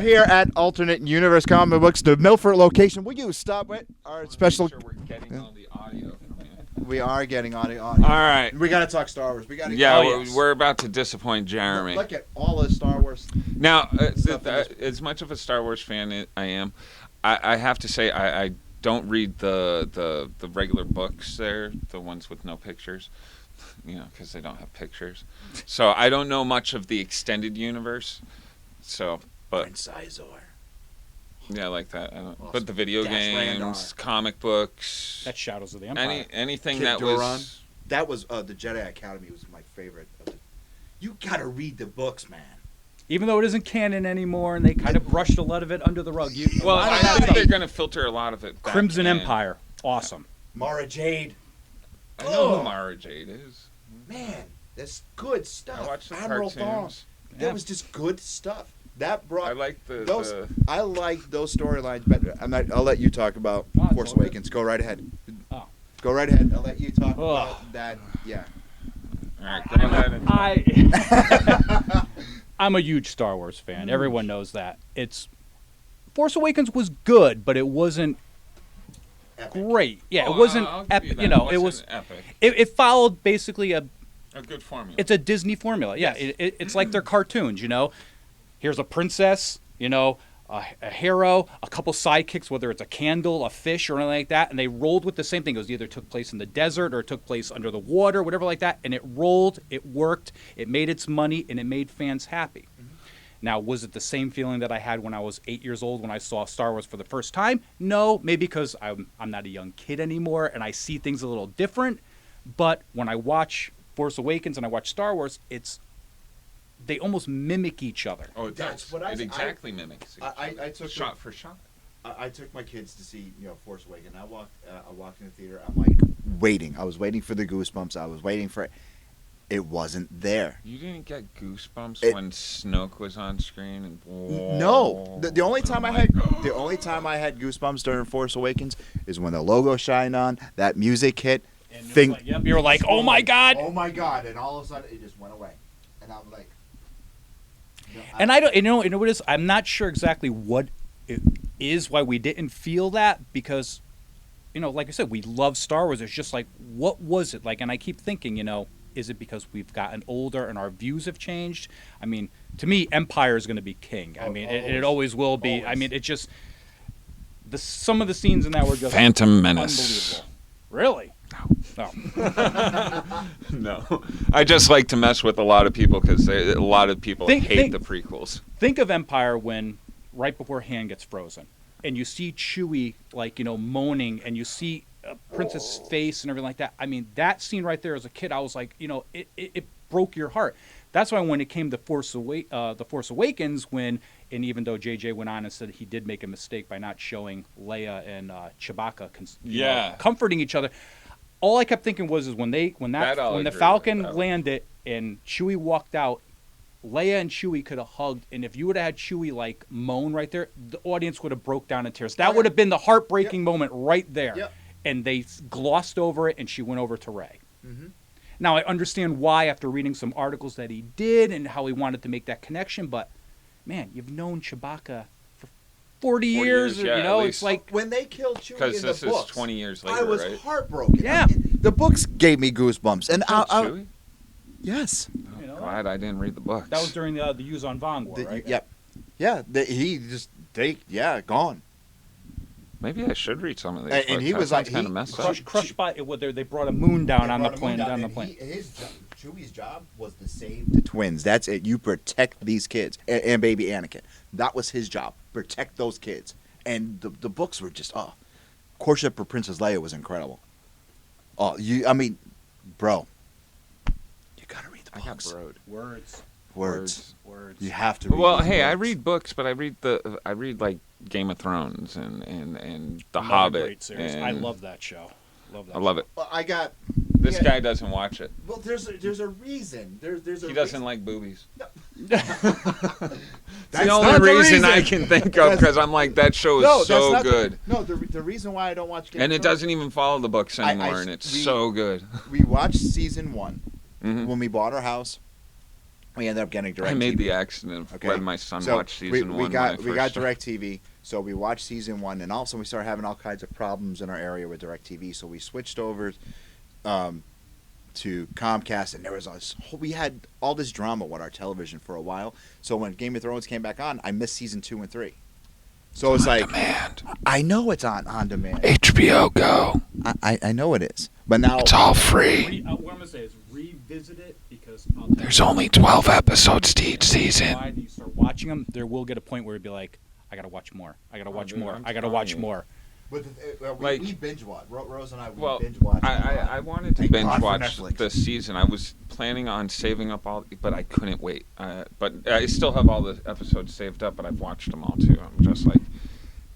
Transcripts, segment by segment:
here at Alternate Universe Comic Books, the Milford location. Will you stop with our special? Sure we're getting all the audio. We are getting audio. All right. We got to talk Star Wars. We got to. Yeah, we're about to disappoint Jeremy. Look at all the Star Wars. Now, as much of a Star Wars fan I am, I have to say I don't read the regular books there, the ones with no pictures, because they don't have pictures. So I don't know much of the extended universe. So, but Prince Izor. Yeah, I like that. Awesome. But the video games, comic books, That's Shadows of the Empire. anything Kid that Duran. was. That was the Jedi Academy was my favorite. You got to read the books, man. Even though it isn't canon anymore, and they kind of brushed a lot of it under the rug. Well, I think they're going to filter a lot of it back Crimson in. Empire, awesome. Mara Jade. I know who Mara Jade is. Man, that's good stuff. I watched the Admiral cartoons. Thawne. That was just good stuff. That brought. I like those. I like those storylines better. I'll let you talk about Force Awakens. Go right ahead. Oh. Go right ahead. I'll let you talk about that. Yeah. All right, go ahead. I'm a huge Star Wars fan. Everyone knows that. Force Awakens was good, but it wasn't great. Yeah, it wasn't epic. It was epic. It followed basically a good formula. It's a Disney formula. Yeah, it's like their cartoons. Here's a princess. A hero, a couple sidekicks, whether it's a candle, a fish, or anything like that, and they rolled with the same thing. It was either took place in the desert or it took place under the water, whatever like that, and it rolled, it worked, it made its money, and it made fans happy. Mm-hmm. Now, was it the same feeling that I had when I was 8 years old when I saw Star Wars for the first time? No, maybe because I'm not a young kid anymore and I see things a little different, but when I watch Force Awakens and I watch Star Wars, they almost mimic each other. Oh, that's what it exactly mimics. I took shot for shot. I took my kids to see Force Awakens. I walked in the theater. I'm like waiting. I was waiting for the goosebumps. I was waiting for it. It wasn't there. You didn't get goosebumps when Snoke was on screen and no. The only time I had goosebumps during Force Awakens is when the logo shined on, that music hit. And you were like, oh my god, and all of a sudden it just went away, and I was like. And I don't, what it is? I'm not sure exactly what it is why we didn't feel that because, like I said, we love Star Wars. It's just like, what was it like? And I keep thinking, is it because we've gotten older and our views have changed? I mean, to me, Empire is going to be king. I mean, it always will be. Always. I mean, it's just some of the scenes in that were just Phantom Menace. Unbelievable. Really? No. No. I just like to mess with a lot of people because a lot of people hate the prequels. Think of Empire when, right before Han gets frozen, and you see Chewie, moaning, and you see Princess' face and everything like that. I mean, that scene right there as a kid, I was like, it broke your heart. That's why when it came to The Force Awakens, and even though JJ went on and said he did make a mistake by not showing Leia and Chewbacca comforting each other, all I kept thinking was when the Falcon landed and Chewie walked out, Leia and Chewie could have hugged, and if you would have had Chewie moan right there, the audience would have broke down in tears. That would have been the heartbreaking moment right there. Yep. And they glossed over it, and she went over to Rey. Mm-hmm. Now I understand why after reading some articles that he did and how he wanted to make that connection, but man, you've known Chewbacca for 40 years, it's like when they killed Chewie in the books. Because this is 20 years later, I was right? heartbroken. Yeah. The books gave me goosebumps. And Chewie? Yes. Oh, glad I didn't read the books. That was during the Yuuzhan Vong War, right? Yep. Yeah. Gone. Maybe I should read some of these. And he was kind of messed up. Crushed by they brought a moon down on the plane. Chewie's job was to save the twins. That's it. You protect these kids and baby Anakin. That was his job. Protect those kids. And the books were just Courtship for Princess Leia was incredible. Bro, you gotta read the books. I got broed. Words. You have to read hey, books. I read books, but I read like Game of Thrones and The Hobbit. Great series. I love that show. I love it. Well, This guy doesn't watch it. Well, there's a reason. He doesn't like boobies. No. That's the only reason I can think of because I'm like, that show is so good. The reason why I don't watch Game of Thrones. And it doesn't even follow the books anymore, and it's so good. We watched season 1 when we bought our house. We ended up getting DirecTV. I made the accident of letting my son watch season one. We got DirecTV, so we watched season 1, and also we started having all kinds of problems in our area with DirecTV, so we switched over to Comcast, and we had all this drama with our television for a while. So when Game of Thrones came back on, I missed season 2 and 3. So it's like demand. I know it's on demand. HBO Go. I know it is, but now It's all free. What I'm gonna say is revisit it because There's only 12 episodes to each season. You start watching them, there will get a point where you'll be like, I gotta watch more. I gotta watch dude, more. I'm I gotta watch telling you. more. But we binge watch. Rose and I binge watch. I wanted to Thank binge God for watch Netflix. this season. I was planning on saving up all, but I couldn't wait. But I still have all the episodes saved up, but I've watched them all too. I'm just like,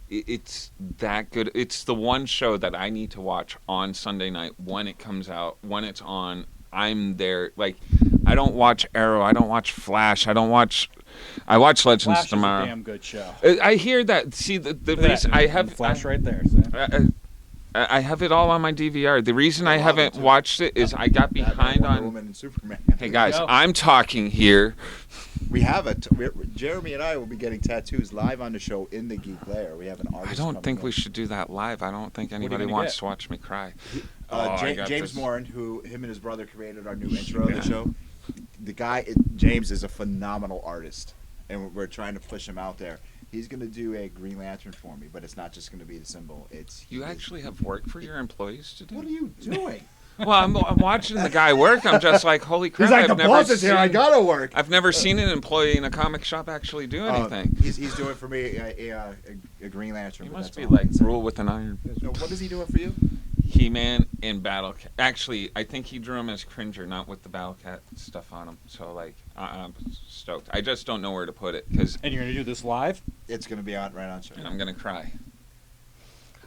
it's that good. It's the one show that I need to watch on Sunday night when it comes out, when it's on. I'm there. Like, I don't watch Arrow. I don't watch Flash. I watch Legends Flash tomorrow. is a damn good show. I hear that. See, the reason I have Flash right there. See? I have it all on my DVR. The reason I haven't watched it is I got behind Wonder on. Woman and Superman. Hey guys, go. I'm talking here. We have Jeremy and I will be getting tattoos live on the show in the Geek Lair. We have an I artist. don't coming think in. we should do that live. I don't think are you anybody gonna wants get? to watch me cry. I got James this. Morin, him and his brother created our new intro of the show. The guy, James, is a phenomenal artist, and we're trying to push him out there. He's gonna do a Green Lantern for me, but it's not just gonna be the symbol. You actually have work for your employees to do? What are you doing? Well, I'm watching the guy work. I'm just like, holy crap! He's like, I've the never boss is here. I seen- gotta work. I've never seen an employee in a comic shop actually do anything. He's doing for me a Green Lantern. You but must that's be all I like can say. rule with an iron fist. No, what is he doing for you? He-Man and Battle Cat. Actually, I think he drew him as Cringer, not with the Battle Cat stuff on him. So, like, I'm stoked. I just don't know where to put it because And you're gonna do this live? It's gonna be out right on show. I'm gonna cry.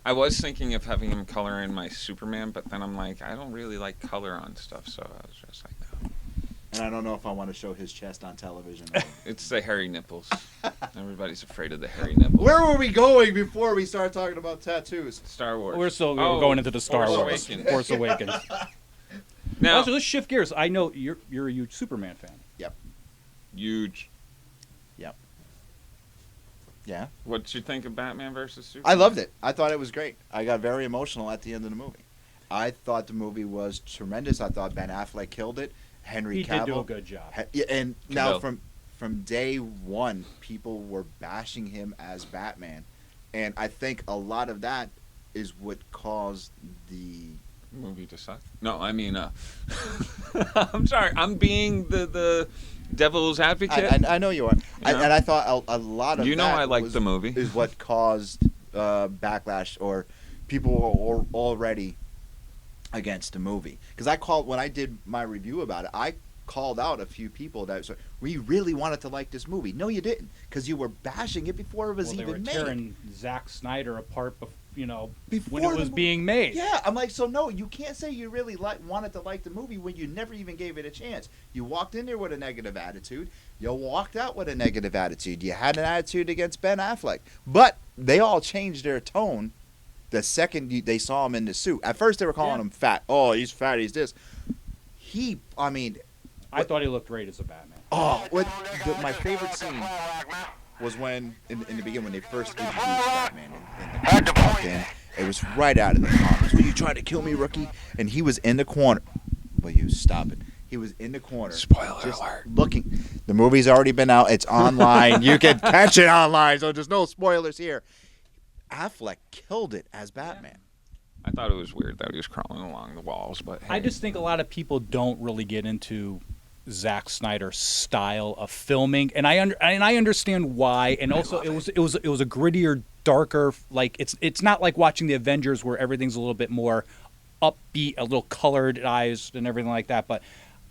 I was thinking of having him color in my Superman, but then I'm like, I don't really like color on stuff, so I was just like, no. And I don't know if I want to show his chest on television. It's the hairy nipples. Everybody's afraid of the hairy nipples. Where were we going before we started talking about tattoos? Star Wars. We're going into the Star Force Wars. Awakens. Force Awakens. Now, Also, let's shift gears. I know you're a huge Superman fan. huge. Yeah. What'd you think of Batman versus Superman? I loved it. I thought it was great. I got very emotional at the end of the movie. I thought the movie was tremendous. I thought Ben Affleck killed it. Henry He Cavill did do a good job. Yeah, and now Cavill. from day one, people were bashing him as Batman, and I think a lot of that is what caused the. movie to suck. No, I mean, I'm sorry. I'm being the devil's advocate. I know you are, know? and I thought a lot of You know that I like was- the movie. is what caused backlash, or people were already against the movie. Because when I did my review about it, I called out a few people that said, we really wanted to like this movie. No, you didn't, because you were bashing it before it was Well, they even were made. tearing Zack Snyder apart, when Before it the was mo- being made. Yeah, I'm like, so no, you can't say you really wanted to like the movie when you never even gave it a chance. You walked in there with a negative attitude. You walked out with a negative attitude. You had an attitude against Ben Affleck. But they all changed their tone the second they saw him in the suit. At first, they were calling him fat. Oh, he's fat. He's this. I thought he looked great as a Batman. Oh, my favorite scene was when, in the beginning, when they first introduced Batman and the walked in. It was right out of the comics. Were you trying to kill me, rookie? And he was in the corner. Will you stop it? He was in the corner. Spoiler just alert. looking. The movie's already been out. It's online. You can catch it online, so there's no spoilers here. Affleck killed it as Batman. I thought it was weird that he was crawling along the walls, but hey. I just think a lot of people don't really get into Zack Snyder's style of filming, and I understand why. And also, it was a grittier, darker. Like it's not like watching the Avengers where everything's a little bit more upbeat, a little colorized, and everything like that. But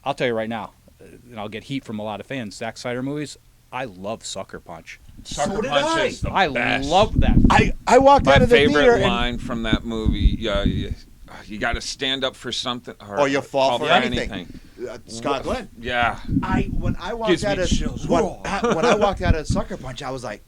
I'll tell you right now, and I'll get heat from a lot of fans. Zack Snyder movies, I love Sucker Punch. Sucker Punch is the I best. love that. I walked My out of the favorite theater and line from that movie. You got to stand up for something, or you fall for anything. Scott Glenn. Yeah. When I walked Gives me out of chills. when I walked out of Sucker Punch, I was like,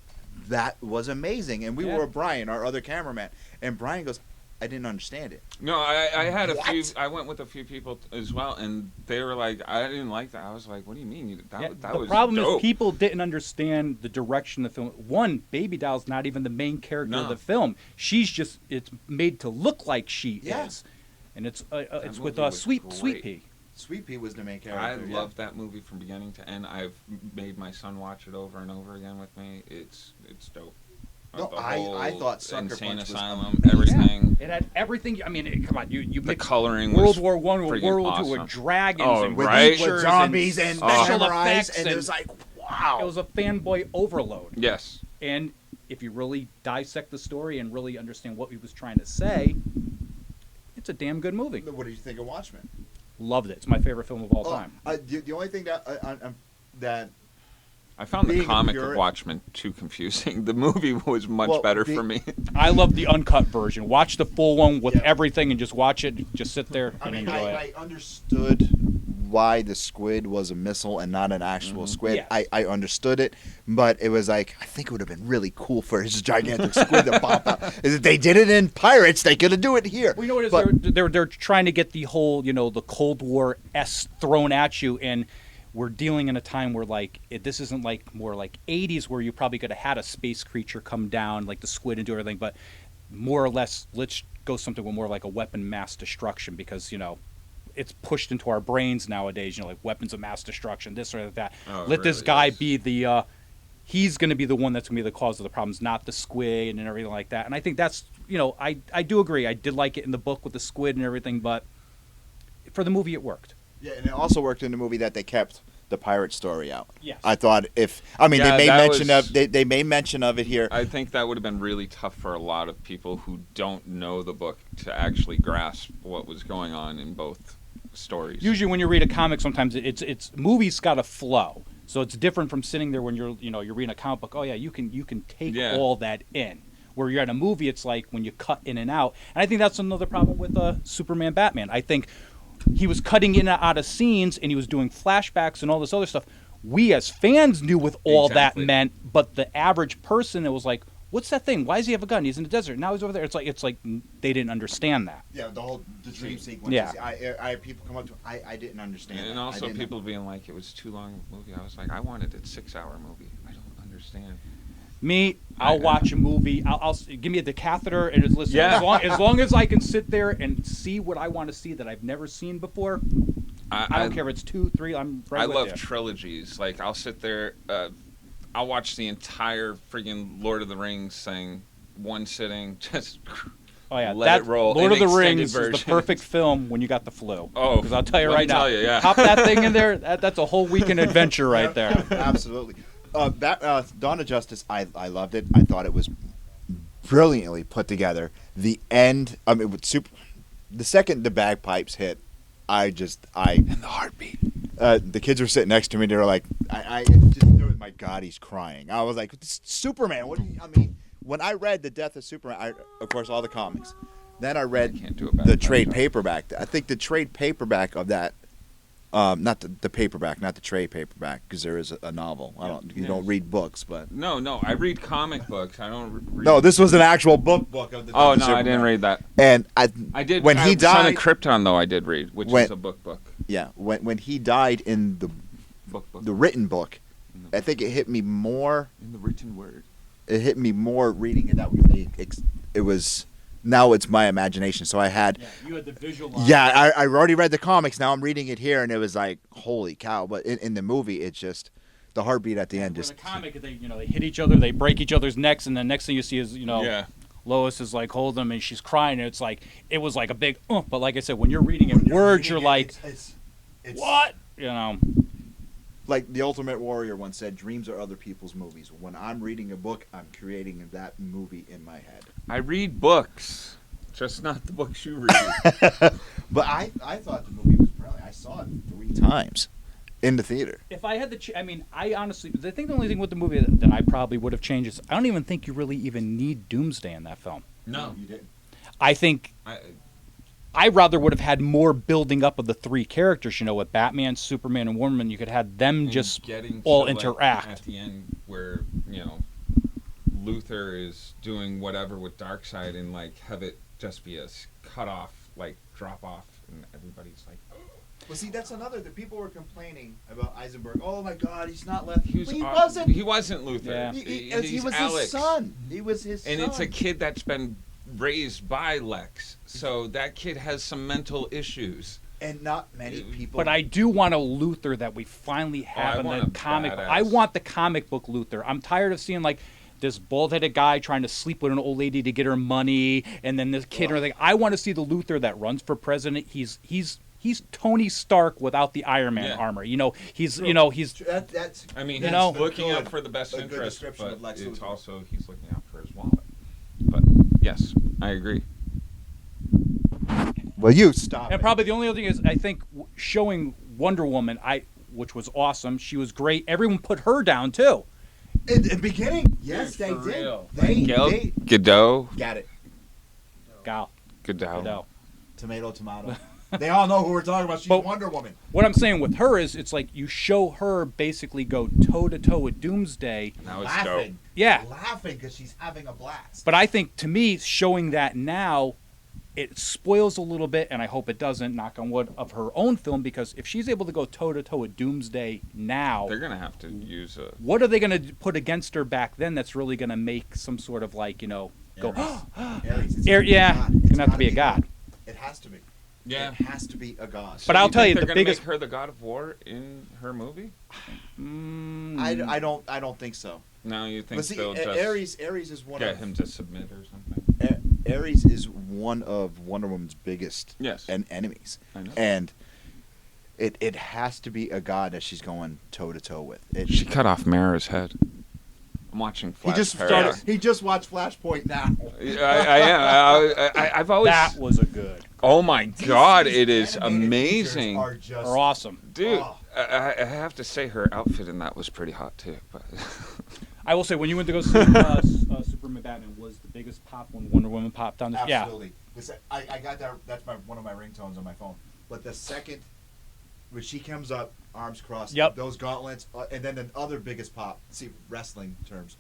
that was amazing. And we Yeah. were with Brian, our other cameraman, and Brian goes, I didn't understand it. No, I had a What? few. I went with a few people as well, and they were like, "I didn't like that." I was like, "What do you mean? That the was problem dope. is people didn't understand the direction of the film. One, Baby Doll's not even the main character of No. the film. She's just it's made to look like she Yeah. is, and it's with movie was Sweet great. Pea. Sweet Pea was the main character. I yeah. love that movie from beginning to end. I've made my son watch it over and over again with me. It's dope. No, The I whole thought Sucker Insane Punch was Asylum, amazing. everything. It had everything. I mean, come on, you The mix coloring World was War One with friggin' World War II awesome. with dragons Oh, and With, right? with zombies and special samurais, effects, and it was like, wow. it was a fanboy overload. Yes. And if you really dissect the story and really understand what he was trying to say, it's a damn good movie. What did you think of Watchmen? Loved it. It's my favorite film of all time. The only thing that that I found the Being a comic purist- of Watchmen too confusing. The movie was much Well, better the- for me. I love the uncut version. Watch the full one with Yeah. everything and just watch it. Just sit there I and mean, enjoy I it. understood why the squid was a missile and not an actual squid. Yes. I understood it, but it was like, I think it would have been really cool for his gigantic squid to pop out. If they did it in Pirates, they could have do it here. Well, you know what it is? But- They're trying to get the whole, the Cold War-esque thrown at you, and we're dealing in a time where, like, this isn't like more like 80s where you probably could have had a space creature come down, like the squid, and do everything, but more or less, let's go something with more like a weapon mass destruction, because, it's pushed into our brains nowadays, like weapons of mass destruction, this or that. Oh, it Let this really guy is. be the, he's going to be the one that's going to be the cause of the problems, not the squid and everything like that. And I think that's, I do agree. I did like it in the book with the squid and everything, but for the movie it worked. Yeah, and it also worked in the movie that they kept the pirate story out. Yes. I thought Yeah, they made that mention was- of they made mention of it here. I think that would have been really tough for a lot of people who don't know the book to actually grasp what was going on in both stories. Usually when you read a comic, sometimes it's movies got a flow. So it's different from sitting there when you're reading a comic book. Oh yeah, you can take Yeah. all that in. Where you're at a movie, it's like when you cut in and out. And I think that's another problem with Superman, Batman. I think he was cutting in and out of scenes, and he was doing flashbacks and all this other stuff. We as fans knew what all Exactly. that meant, but the average person, it was like, what's that thing? Why does he have a gun? He's in the desert. Now he's over there. It's like they didn't understand that. Yeah, the dream sequence. Yeah. I had people come up to I didn't understand. And that. I also didn't- people being like, it was too long of a movie. I was like, I wanted a 6-hour movie. I don't understand. Me, I'll watch a movie. I'll give me a decatheter and just listen. Yeah. As long as I can sit there and see what I want to see that I've never seen before. I don't care if it's 2, 3. I'm right I with love you. trilogies. Like, I'll sit there, I'll watch the entire friggin' Lord of the Rings thing, one sitting, just Oh yeah, let it roll. Lord in of the extended Rings is version. the perfect film when you got the flu. Oh, because I'll tell you let me right now, tell you, yeah. pop that thing in there. That's a whole weekend adventure right there. Absolutely. Dawn of Justice, I loved it. I thought it was brilliantly put together. The end, the second the bagpipes hit, and the heartbeat. The kids were sitting next to me. They were like, my God, he's crying. I was like, Superman. When I read The Death of Superman, of course, all the comics. Then I read can't do a bad the job. trade paperback. I think the trade paperback of that. Not the paperback, not the trade paperback, because there is a novel. You don't read books, but No, I read comic books. I don't read. no, this was an actual book of the. Oh, of no, I Superman. didn't read that. And I did. when he Son died. of Krypton, though, I did read, which When- is a book. Yeah, when he died in the Book. written book, I think it hit me more. In the written word. It hit me more reading it. It was. Now it's my imagination. So I had. You had the visual. Yeah, I already read the comics. Now I'm reading it here, and it was like, holy cow! But in the movie, it's just the heartbeat at the end. In Just the comic, they hit each other, they break each other's necks, and the next thing you see is Yeah. Lois is like holding them and she's crying, and it was like a big but like I said, when you're reading it words, you're like, it's what? Like the Ultimate Warrior once said, dreams are other people's movies. When I'm reading a book, I'm creating that movie in my head. I read books, just not the books you read. But I thought the movie was brilliant. I saw it 3 times in the theater. If I had the, I honestly, I think the only thing with the movie that I probably would have changed is I don't even think you really even need Doomsday in that film. No. You didn't. I think I rather would have had more building up of the 3 characters. With Batman, Superman, and Wonder Woman, you could have them And just getting all to, like, interact. at the end where Luther is doing whatever with Darkseid and like have it just be a cut off, like drop off, and everybody's like, Well, see, that's another. The people were complaining about Eisenberg. Oh my God, he's not left. he wasn't. He wasn't Luther. Yeah. He was Alex. his son. He was his son. And it's a kid that's been raised by Lex, so that kid has some mental issues. And not many people. But I do want a Luther that we finally have I in want the a comic. badass. I want the comic book Luther. I'm tired of seeing like this bald-headed guy trying to sleep with an old lady to get her money, and then this kid or anything. I want to see the Luther that runs for president. He's Tony Stark without the Iron Man armor. He's That's. I mean, You he's looking out for the best a good interest, description of but Lex it's Luthor. also he's looking out for his wallet. But yes, I agree. Well, you stop. And probably the only other thing is I think showing Wonder Woman, which was awesome. She was great. Everyone put her down too. In the beginning, yes, Dude, they for did. real. They Godot. got it. Gal. Godot. Tomato. They all know who we're talking about. She's But- Wonder Woman. What I'm saying with her is it's like you show her basically go toe to toe with Doomsday. That was dope. Laughing. Yeah. Laughing because she's having a blast. But I think to me, showing that now, it spoils a little bit, and I hope it doesn't, knock on wood, of her own film, because if she's able to go toe to toe with Doomsday now, They're gonna have to use a. what are they going to put against her back then that's really going to make some sort of like, go, Ares. It's yeah, it's going to have to be a god. It has to be. Yeah. It has to be a god. But I'll tell you, they're the gonna biggest- make her the god of war in her movie. I don't think so. No, you think But see, they'll just Ares is one get of him to submit or something? Ares is one of Wonder Woman's biggest Yes. enemies, I know. and it has to be a god that she's going toe to toe with. She cut off Mara's head. I'm watching Flash. He just watched Flashpoint now. I am. I've always. That was a good. Oh my God! DC's It is animated amazing, features are just Or awesome. dude. Oh. I have to say her outfit in that was pretty hot too. But I will say, when you went to go see Superman Batman, was the biggest pop when Wonder Woman popped on the Absolutely. Listen, I got that. That's one of my ringtones on my phone. But the second when she comes up, arms crossed, Yep. those gauntlets, and then the other biggest pop, see, wrestling terms,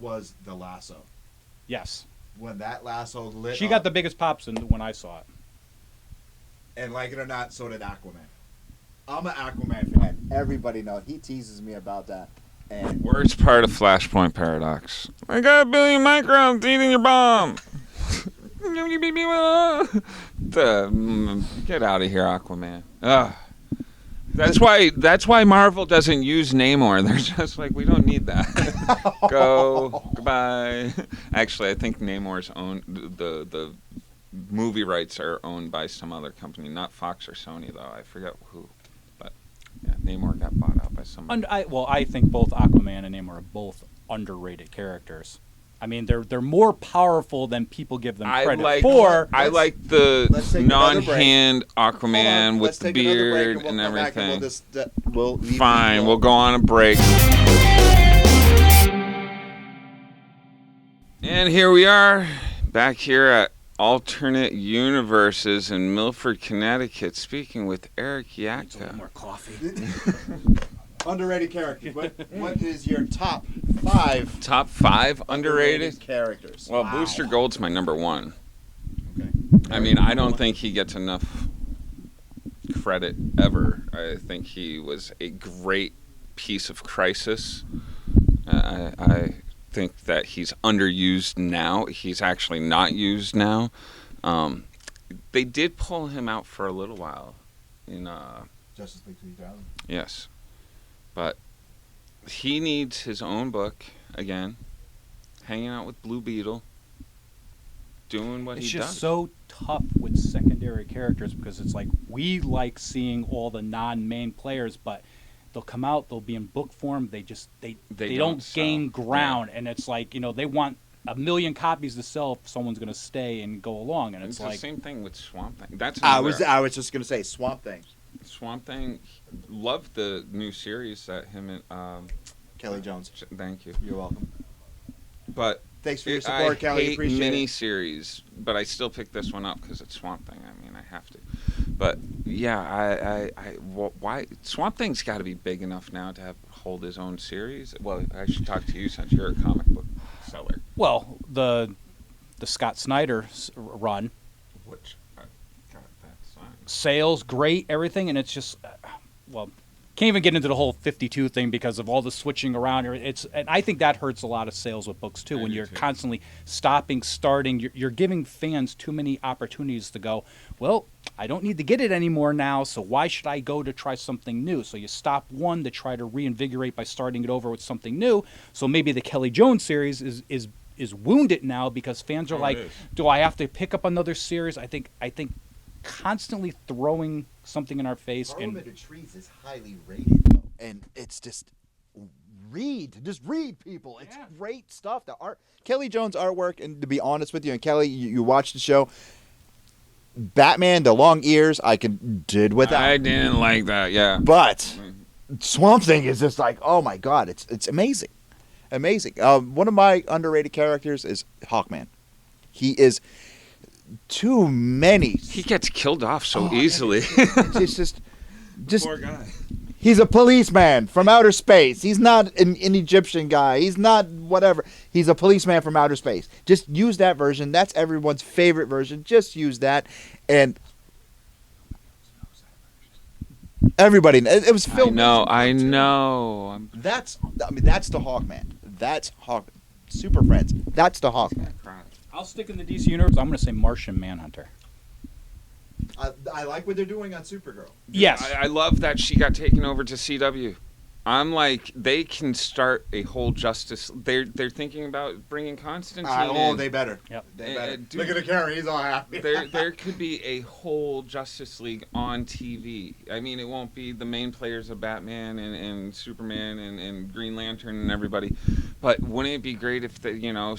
was the lasso. Yes. When that lasso lit She up, got the biggest pops when I saw it. and like it or not, so did Aquaman. I'm an Aquaman fan. Everybody knows. He teases me about that. And worst part of Flashpoint Paradox. I got 1 billion microns eating your bomb. Get out of here, Aquaman. Ugh. That's why Marvel doesn't use Namor. They're just like, we don't need that. Go, goodbye. Actually, I think Namor's owned, the movie rights are owned by some other company, not Fox or Sony though. I forget who, but yeah, Namor got bought out by somebody. I think both Aquaman and Namor are both underrated characters. I mean, they're more powerful than people give them credit for. I like the Let's take another break. non-hand Aquaman with Let's the take another break beard we'll and come back everything. We'll leave Fine, these we'll go on a break. And here we are, back here at Alternate Universes in Milford, Connecticut, speaking with Erik Yacko. More coffee. Underrated characters. What is your top 5 Top 5 underrated? characters? Well, Wow. Booster Gold's my number 1. Okay. I mean, I don't think he gets enough credit ever. I think he was a great piece of Crisis. I think that he's underused now. He's actually not used now. They did pull him out for a little while in Justice League 3000. yes. But he needs his own book again, hanging out with Blue Beetle, doing what It's he just does. so tough with secondary characters because it's like we like seeing all the non-main players, but they'll come out, they'll be in book form. They They don't sell. gain ground, and it's like they want 1 million copies to sell if someone's going to stay and go along, and It's it's the like same thing with Swamp Thing. That's I another- was just gonna say Swamp Thing. Swamp Thing. Loved the new series that him and Kelly Jones. thank you. You're welcome. But Thanks for your I support, Kelly. hate Appreciate it. miniseries, but I still pick this one up because it's Swamp Thing. I mean, I have to. But yeah, why Swamp Thing's got to be big enough now to hold his own series. Well, I should talk to you since you're a comic book seller. well, the the Scott Snyder run. Which I got that signed. Sales great, everything, and it's just well, can't even get into the whole 52 thing because of all the switching around. And I think that hurts a lot of sales with books too. When you're constantly stopping, starting, you're giving fans too many opportunities to go, well, I don't need to get it anymore now, so why should I go to try something new? So you stop one to try to reinvigorate by starting it over with something new. So maybe the Kelly Jones series is wounded now because fans are do I have to pick up another series? I think constantly throwing something in our face. Parliament of Trees is highly rated, though, and it's just read, people. It's great stuff. The art, Kelly Jones artwork, and to be honest with you, and Kelly, you watched the show. Batman, the long ears, I did without. I didn't like that, yeah. But Swamp Thing is just like, oh my god, it's amazing, amazing. One of my underrated characters is Hawkman. He is too many. He gets killed off so easily. It's just poor guy. He's a policeman from outer space. He's not an Egyptian guy. He's not whatever. He's a policeman from outer space. Just use that version. That's everyone's favorite version. Just use that, and everybody. It was filmed. I know. That's the Hawkman. That's Hawkman. Super Friends. That's the Hawkman. I'll stick in the DC universe. I'm going to say Martian Manhunter. I like what they're doing on Supergirl. Yes. I love that she got taken over to CW. I'm like, they can start a whole Justice. They're thinking about bringing Constantine in. They better. Yep. They better. Dude, look at the camera. He's all happy. there could be a whole Justice League on TV. I mean, it won't be the main players of Batman and Superman and Green Lantern and everybody. But wouldn't it be great if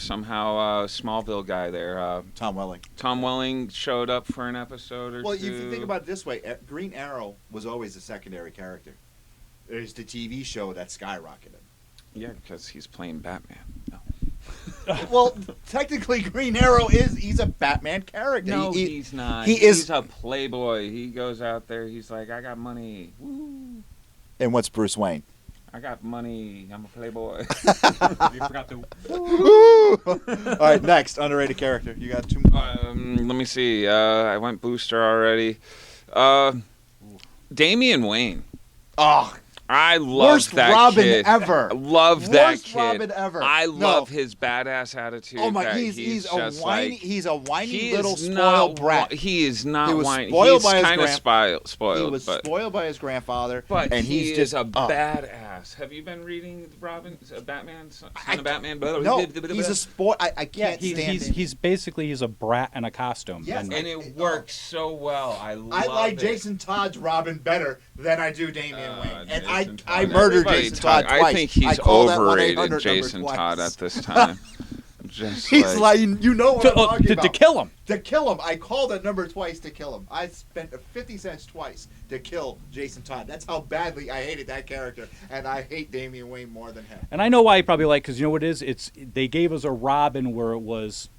somehow Smallville guy there, Tom Welling showed up for an episode or two? Well, if you think about it this way, Green Arrow was always a secondary character. There's the TV show that skyrocketed. Yeah, because he's playing Batman. No. Well, technically, Green Arrow he's a Batman character. No, he's not. He's a playboy. He goes out there. He's like, I got money. Woo. And what's Bruce Wayne? I got money. I'm a playboy. You forgot the. All right, next underrated character. You got two more. Let me see. I went Booster already. Damian Wayne. Oh, I love worst that Robin kid. ever. I love that Worst kid. Robin ever. I No. love his badass attitude. Oh my! that He's a just whiny. like, He's a whiny he little is spoiled not, brat. He is not He was whiny. spoiled He's by his kind of spoiled. He was but, spoiled by his grandfather, but and he he's is just a badass. Have you been reading Batman, Son of Batman? No, he's a spoil. I can't Yeah, stand him. he's basically a brat in a costume. Yes, and it works so well. I like it. Jason Todd's Robin better than I do Damian Wayne, and Jason I Todd. murdered Everybody Jason Todd twice. I think he's called that overrated, 1-800 number Jason twice. Todd, at this time. Just He's like, you know what I'm talking to about. kill him. To kill him. I called that number twice to kill him. I spent 50 cents twice to kill Jason Todd. That's how badly I hated that character, and I hate Damian Wayne more than him. And I know why you probably like, because you know what it is? They gave us a Robin where it was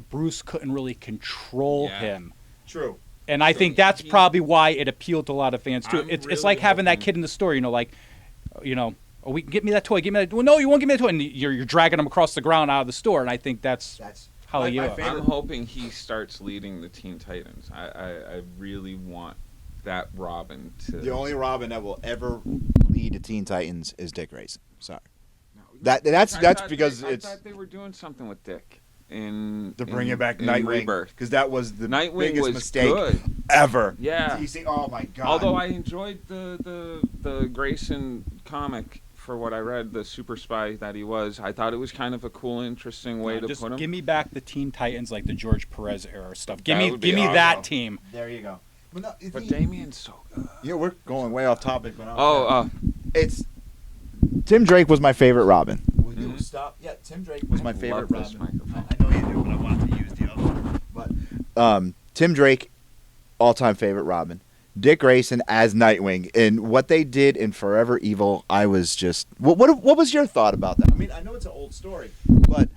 Bruce couldn't really control him. True. And I think that's probably why it appealed to a lot of fans too. I'm It's really like having that hoping- kid in the store, oh, we can get me that toy. Give me that. Well, no, you won't give me that toy. And you're dragging him across the ground out of the store. And I think that's how my you. favorite. I'm hoping he starts leading the Teen Titans. I really want that Robin to. The only Robin that will ever lead the Teen Titans is Dick Grayson. Sorry. That's because I it's thought they were doing something with Dick. In bringing back in Nightwing, Rebirth. because that was the Nightwing biggest was mistake good. ever. Yeah. You see, oh my god. Although I enjoyed the Grayson comic for what I read, the super spy that he was, I thought it was kind of a cool, interesting way to just put him. give me back the Teen Titans like the George Perez era stuff. Give That me would be that awesome. team. There you go. But Damien's so good. we're going way off topic. But it's Tim Drake was my favorite Robin. Will you stop? Yeah, Tim Drake was my favorite love this Robin. microphone. I know you do, but I want to use the other one. But Tim Drake, all-time favorite Robin. Dick Grayson as Nightwing, and what they did in Forever Evil, I was just. What was your thought about that? I mean, I know it's an old story, but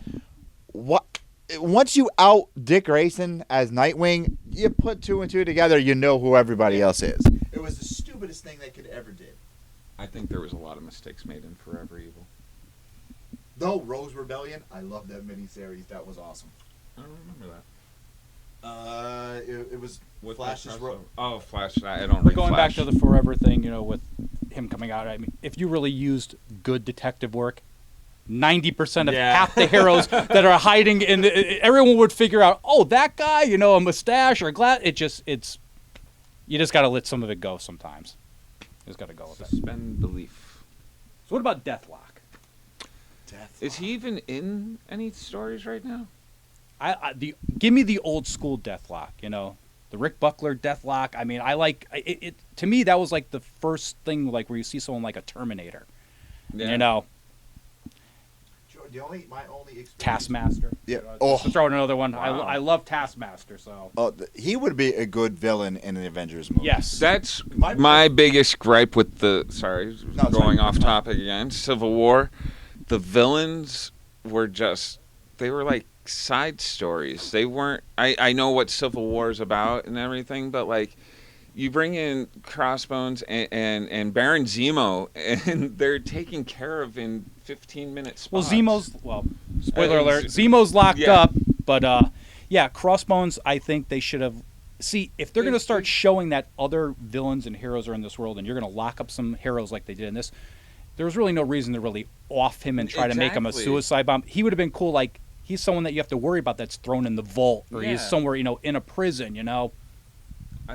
once you out Dick Grayson as Nightwing, you put two and two together, you know who everybody else is. It was the stupidest thing they could ever did. I think there was a lot of mistakes made in Forever Evil. Though Rose Rebellion, I love that miniseries. That was awesome. I don't remember that. It was What Flash's Flash. I don't But read going Flash. back to the Forever thing, with him coming out, I mean, if you really used good detective work, 90% of half the heroes that are hiding in everyone would figure out, oh, that guy, a mustache or glass. You just got to let some of it go sometimes. You just got to go with it. Suspend belief. So what about Deathlock? Is he even in any stories right now? Give me the old school Deathlock, the Rick Buckler Deathlock. I mean, I like it. To me, that was like the first thing, like where you see someone like a Terminator. Yeah. My only experience. Taskmaster. Yeah. Just to throw in another one. Wow. I love Taskmaster. So. He would be a good villain in an Avengers movie. Yes. That's my biggest gripe with going off topic again. Civil War. The villains were they were like side stories. They weren't. I know what Civil War is about and everything, but like, you bring in Crossbones and Baron Zemo, and they're taken care of in 15-minute spots. Spoiler alert, Zemo's locked up, but Crossbones, I think they should have. See, if they're going to start showing that other villains and heroes are in this world, and you're going to lock up some heroes like they did in this, there was really no reason to really off him and try to make him a suicide bomb. He would have been cool, like, he's someone that you have to worry about that's thrown in the vault, or he's somewhere, in a prison,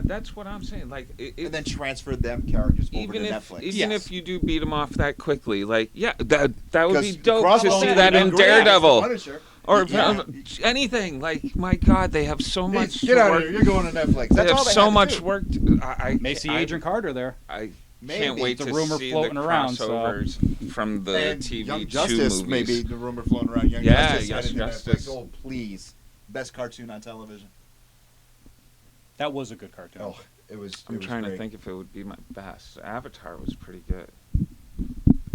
That's what I'm saying. Like, and then transfer them characters over to Netflix. Even if you do beat them off that quickly, like, that would be dope to Crossbones see that in Daredevil. Or Yeah. anything. Like, my God, they have so much Get out work. of here. You're going to Netflix. They That's have all they so had to much do. work. I may see Agent Carter there. I Maybe. can't wait It's a to rumor see floating the around, so- crossovers from the And TV Young 2 Justice, movies. maybe the rumor floating around. Young Yeah, Justice. Young headed to Justice. Netflix. Oh, please. Best cartoon on television. That was a good cartoon. Oh, it was. I'm it was trying great. to think if it would be my best. Avatar was pretty good.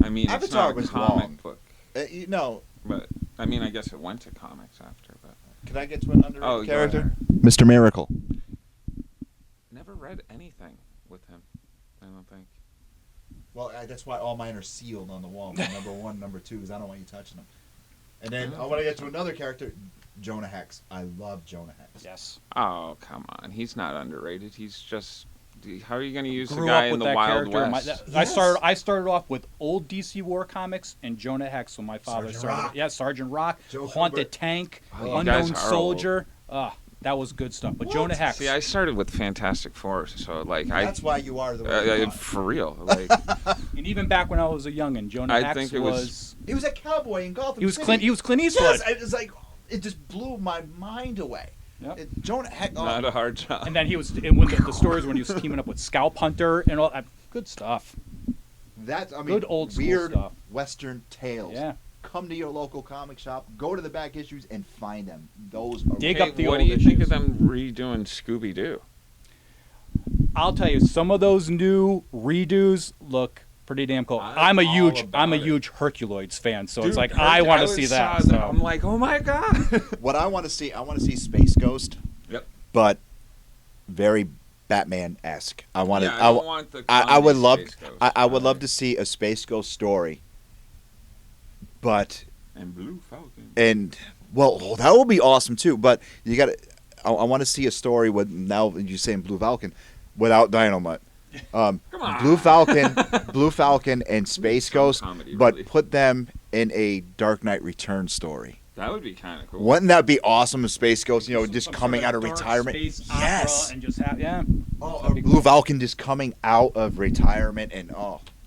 I mean, it's Avatar not a was comic long. book, No. but I mean, I guess it went to comics after. But Can I get to an underrated go character? ahead. Mr. Miracle. Never read anything with him. I don't think. Well, that's why all mine are sealed on the wall. My number 1, number 2, because I don't want you touching them. And then I want to get to another character, Jonah Hex. I love Jonah Hex. Yes. Oh, come on. He's not underrated. He's just. How are you going to use the Grew guy up in with the that Wild character. West? I started off with old DC War comics and Jonah Hex when my father Sergeant started. Rock. Yeah, Sergeant Rock, Joe Haunted Kubert. Tank, Oh, you guys Unknown are Soldier. That was good stuff. But Jonah Hex. See, I started with Fantastic Four, so like That's why you are the way you are. for real. Like, and even back when I was a youngin', Jonah I Hex think it was- He was a cowboy in Gotham he was City. Clint Eastwood. Yes, it was like it just blew my mind away. Yep. Jonah Hex. not a hard job. And then when the stories when he was teaming up with Scalp Hunter and all that good stuff. That's Good old school weird stuff. Western tales. Yeah. Come to your local comic shop, go to the back issues, and find them. Those are Dig Hey, up the what old do you think issues. of them redoing Scooby Doo? I'll tell you, some of those new redos look pretty damn cool. I'm all I'm a about it. huge Herculoids fan, so Dude, it's like I want to see that. So. I'm like, oh my God. What I want to see. I want to see Space Ghost, Yep. but very Batman-esque. I want to. Yeah, I don't want the I would clumsy love. Space Ghost. I would love to see a Space Ghost story, but And Blue Falcon. that would be awesome too. But you got to. I want to see a story with now you saying Blue Falcon, without Dynamite. Come on. Blue Falcon, and Space Some Ghost, comedy but relief. put them in a Dark Knight Return story. That would be kind of cool. Wouldn't that be awesome? If Space Ghost, just Some coming sort out of dark retirement. space opera Yes. and just have Or Blue Falcon just coming out of retirement, and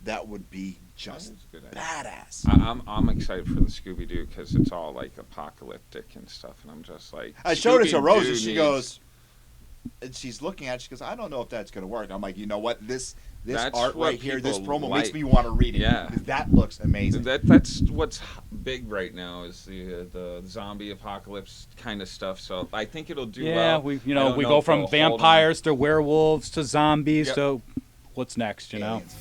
that would be just That's a good idea. badass. I'm excited for the Scooby Doo because it's all like apocalyptic and stuff, and I'm just like. I showed it to Rose, Scooby-Doo and she needs- goes, and she's looking at it, she goes, I don't know if that's going to work. I'm like, you know what? This That's art what right here, this people promo makes like. me want to read it. Yeah. 'Cause that looks amazing. That's what's big right now is the zombie apocalypse kind of stuff. So I think it'll do well. we I don't we know go if from it'll hold on. vampires to werewolves to zombies Yep. to what's next, Aliens.